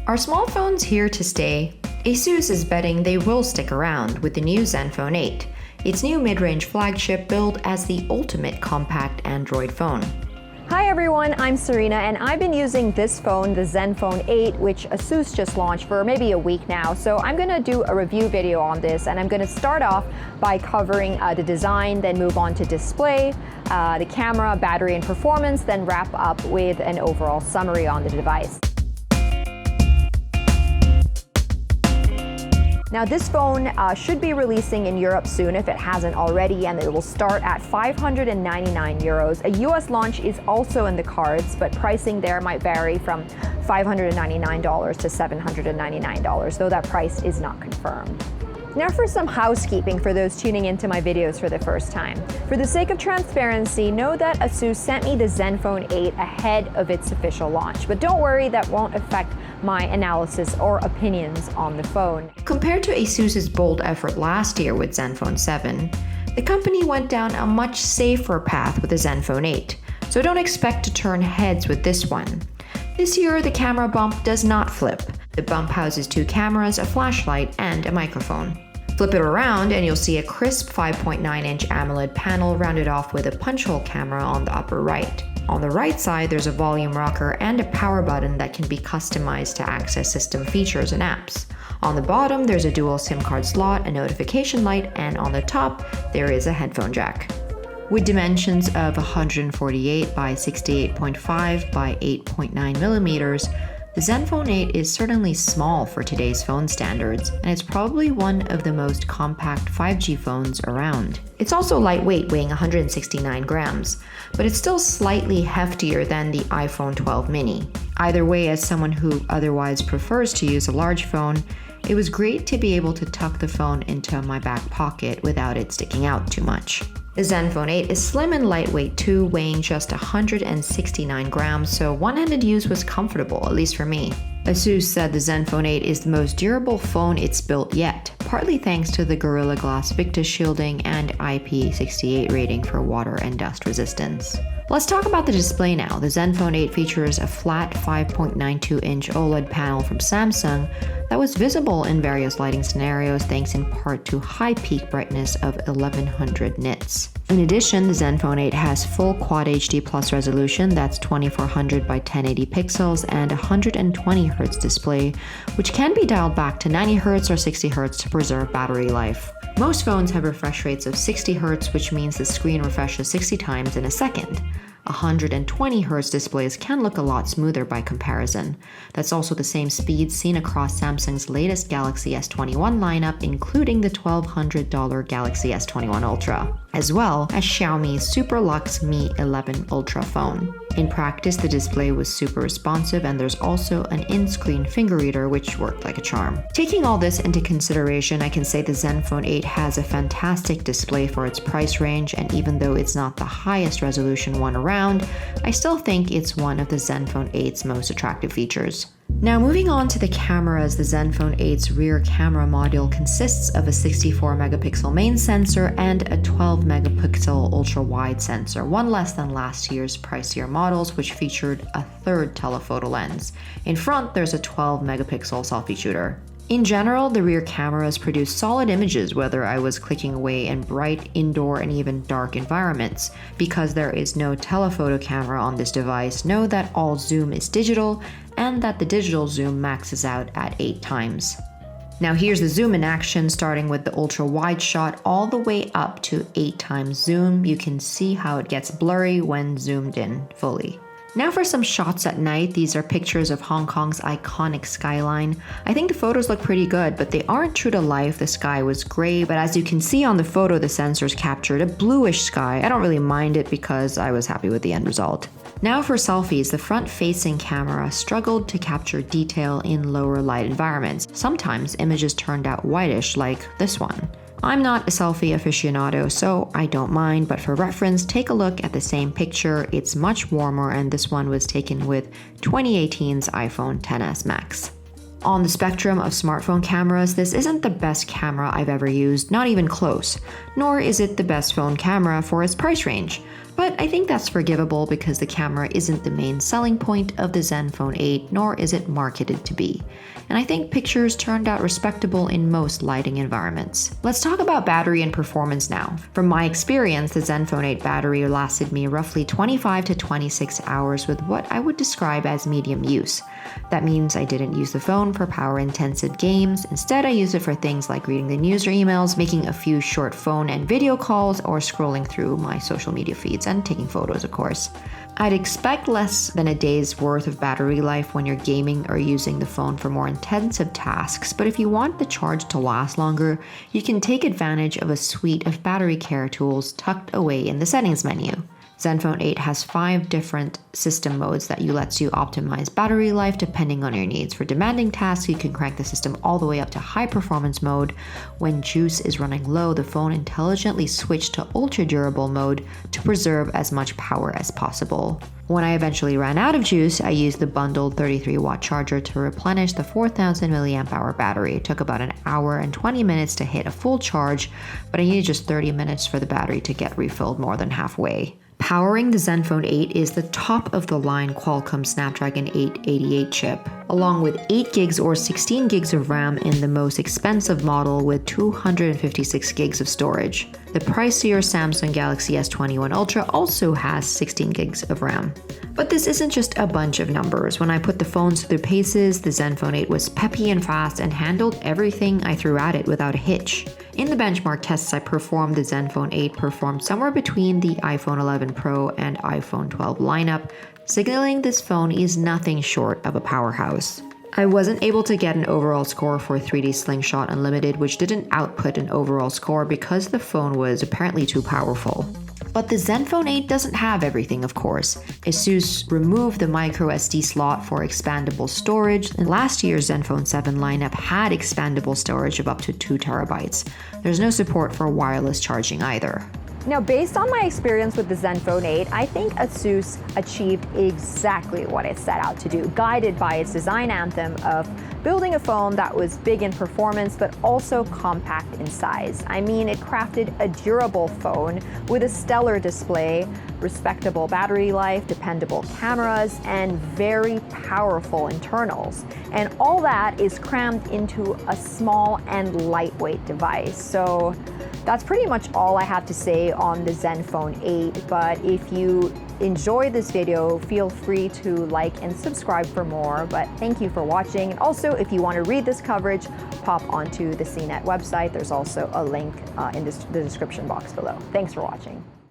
Are smartphones here to stay? ASUS is betting they will stick around with the new Zenfone 8, its new mid-range flagship billed as the ultimate compact Android phone. Hi everyone, I'm Serena and I've been using this phone, the Zenfone 8, which ASUS just launched for maybe a week now. So I'm going to do a review video on this, and I'm going to start off by covering the design, then move on to display, the camera, battery and performance, then wrap up with an overall summary on the device. Now this phone should be releasing in Europe soon if it hasn't already, and it will start at 599 euros. A US launch is also in the cards, but pricing there might vary from $599 to $799, though that price is not confirmed. Now for some housekeeping for those tuning into my videos for the first time. For the sake of transparency, know that ASUS sent me the Zenfone 8 ahead of its official launch, but don't worry, that won't affect my analysis or opinions on the phone. Compared to ASUS's bold effort last year with Zenfone 7, the company went down a much safer path with the Zenfone 8, so don't expect to turn heads with this one. This year, the camera bump does not flip. The bump houses two cameras, a flashlight, and a microphone. Flip it around and you'll see a crisp 5.9-inch AMOLED panel rounded off with a punch hole camera on the upper right. On the right side, there's a volume rocker and a power button that can be customized to access system features and apps. On the bottom, there's a dual SIM card slot, a notification light, and on the top, there is a headphone jack. With dimensions of 148 by 68.5 by 8.9 millimeters, the Zenfone 8 is certainly small for today's phone standards, and it's probably one of the most compact 5G phones around. It's also lightweight, weighing 169 grams, but it's still slightly heftier than the iPhone 12 mini. Either way, as someone who otherwise prefers to use a large phone, it was great to be able to tuck the phone into my back pocket without it sticking out too much. The Zenfone 8 is slim and lightweight too, weighing just 169 grams, so one-handed use was comfortable, at least for me. ASUS said the Zenfone 8 is the most durable phone it's built yet, partly thanks to the Gorilla Glass Victus shielding and IP68 rating for water and dust resistance. Let's talk about the display now. The Zenfone 8 features a flat 5.92-inch OLED panel from Samsung that was visible in various lighting scenarios thanks in part to high peak brightness of 1100 nits. In addition, the Zenfone 8 has full Quad HD Plus resolution, that's 2400 by 1080 pixels, and 120 Hz display, which can be dialed back to 90 Hz or 60 Hz to preserve battery life. Most phones have refresh rates of 60 Hz, which means the screen refreshes 60 times in a second. 120 Hz displays can look a lot smoother by comparison. That's also the same speed seen across Samsung's latest Galaxy S21 lineup, including the $1,200 Galaxy S21 Ultra, as well as Xiaomi's Super Luxe Mi 11 Ultra phone. In practice, the display was super responsive, and there's also an in-screen finger reader which worked like a charm. Taking all this into consideration, I can say the Zenfone 8 has a fantastic display for its price range, and even though it's not the highest resolution one around, I still think it's one of the Zenfone 8's most attractive features. Now moving on to the cameras, the Zenfone 8's rear camera module consists of a 64 megapixel main sensor and a 12 megapixel ultra-wide sensor, one less than last year's pricier models, which featured a third telephoto lens. In front, there's a 12 megapixel selfie shooter. In general, the rear cameras produce solid images whether I was clicking away in bright, indoor, and even dark environments. Because there is no telephoto camera on this device, know that all zoom is digital, and that the digital zoom maxes out at 8 times. Now here's the zoom in action, starting with the ultra-wide shot all the way up to 8 times zoom. You can see how it gets blurry when zoomed in fully. Now for some shots at night. These are pictures of Hong Kong's iconic skyline. I think the photos look pretty good, but they aren't true to life. The sky was gray, but as you can see on the photo, the sensors captured a bluish sky. I don't really mind it because I was happy with the end result. Now for selfies, the front-facing camera struggled to capture detail in lower light environments. Sometimes images turned out whitish, like this one. I'm not a selfie aficionado, so I don't mind, but for reference, take a look at the same picture. It's much warmer, and this one was taken with 2018's iPhone XS Max. On the spectrum of smartphone cameras, this isn't the best camera I've ever used, not even close, nor is it the best phone camera for its price range. But I think that's forgivable because the camera isn't the main selling point of the Zenfone 8, nor is it marketed to be. And I think pictures turned out respectable in most lighting environments. Let's talk about battery and performance now. From my experience, the Zenfone 8 battery lasted me roughly 25 to 26 hours with what I would describe as medium use. That means I didn't use the phone for power-intensive games. Instead, I used it for things like reading the news or emails, making a few short phone and video calls, or scrolling through my social media feeds and taking photos, of course. I'd expect less than a day's worth of battery life when you're gaming or using the phone for more intensive tasks, but if you want the charge to last longer, you can take advantage of a suite of battery care tools tucked away in the settings menu. Zenfone 8 has 5 different system modes that lets you optimize battery life depending on your needs. For demanding tasks, you can crank the system all the way up to high performance mode. When juice is running low, the phone intelligently switched to ultra durable mode to preserve as much power as possible. When I eventually ran out of juice, I used the bundled 33-watt charger to replenish the 4000 mAh battery. It took about an hour and 20 minutes to hit a full charge, but I needed just 30 minutes for the battery to get refilled more than halfway. Powering the Zenfone 8 is the top-of-the-line Qualcomm Snapdragon 888 chip, along with 8 gigs or 16 gigs of RAM in the most expensive model with 256 gigs of storage. The pricier Samsung Galaxy S21 Ultra also has 16 gigs of RAM. But this isn't just a bunch of numbers. When I put the phones through their paces, the Zenfone 8 was peppy and fast and handled everything I threw at it without a hitch. In the benchmark tests I performed, the Zenfone 8 performed somewhere between the iPhone 11 Pro and iPhone 12 lineup, signaling this phone is nothing short of a powerhouse. I wasn't able to get an overall score for 3D Slingshot Unlimited, which didn't output an overall score because the phone was apparently too powerful. But the Zenfone 8 doesn't have everything, of course. ASUS removed the microSD slot for expandable storage, and last year's Zenfone 7 lineup had expandable storage of up to 2 terabytes. There's no support for wireless charging either. Now, based on my experience with the Zenfone 8, I think ASUS achieved exactly what it set out to do, guided by its design anthem of building a phone that was big in performance but also compact in size. I mean, it crafted a durable phone with a stellar display, respectable battery life, dependable cameras, and very powerful internals. And all that is crammed into a small and lightweight device. So that's pretty much all I have to say on the Zenfone 8, but if you enjoyed this video, feel free to like and subscribe for more, but thank you for watching. And also, if you want to read this coverage, pop onto the CNET website. There's also a link in the description box below. Thanks for watching.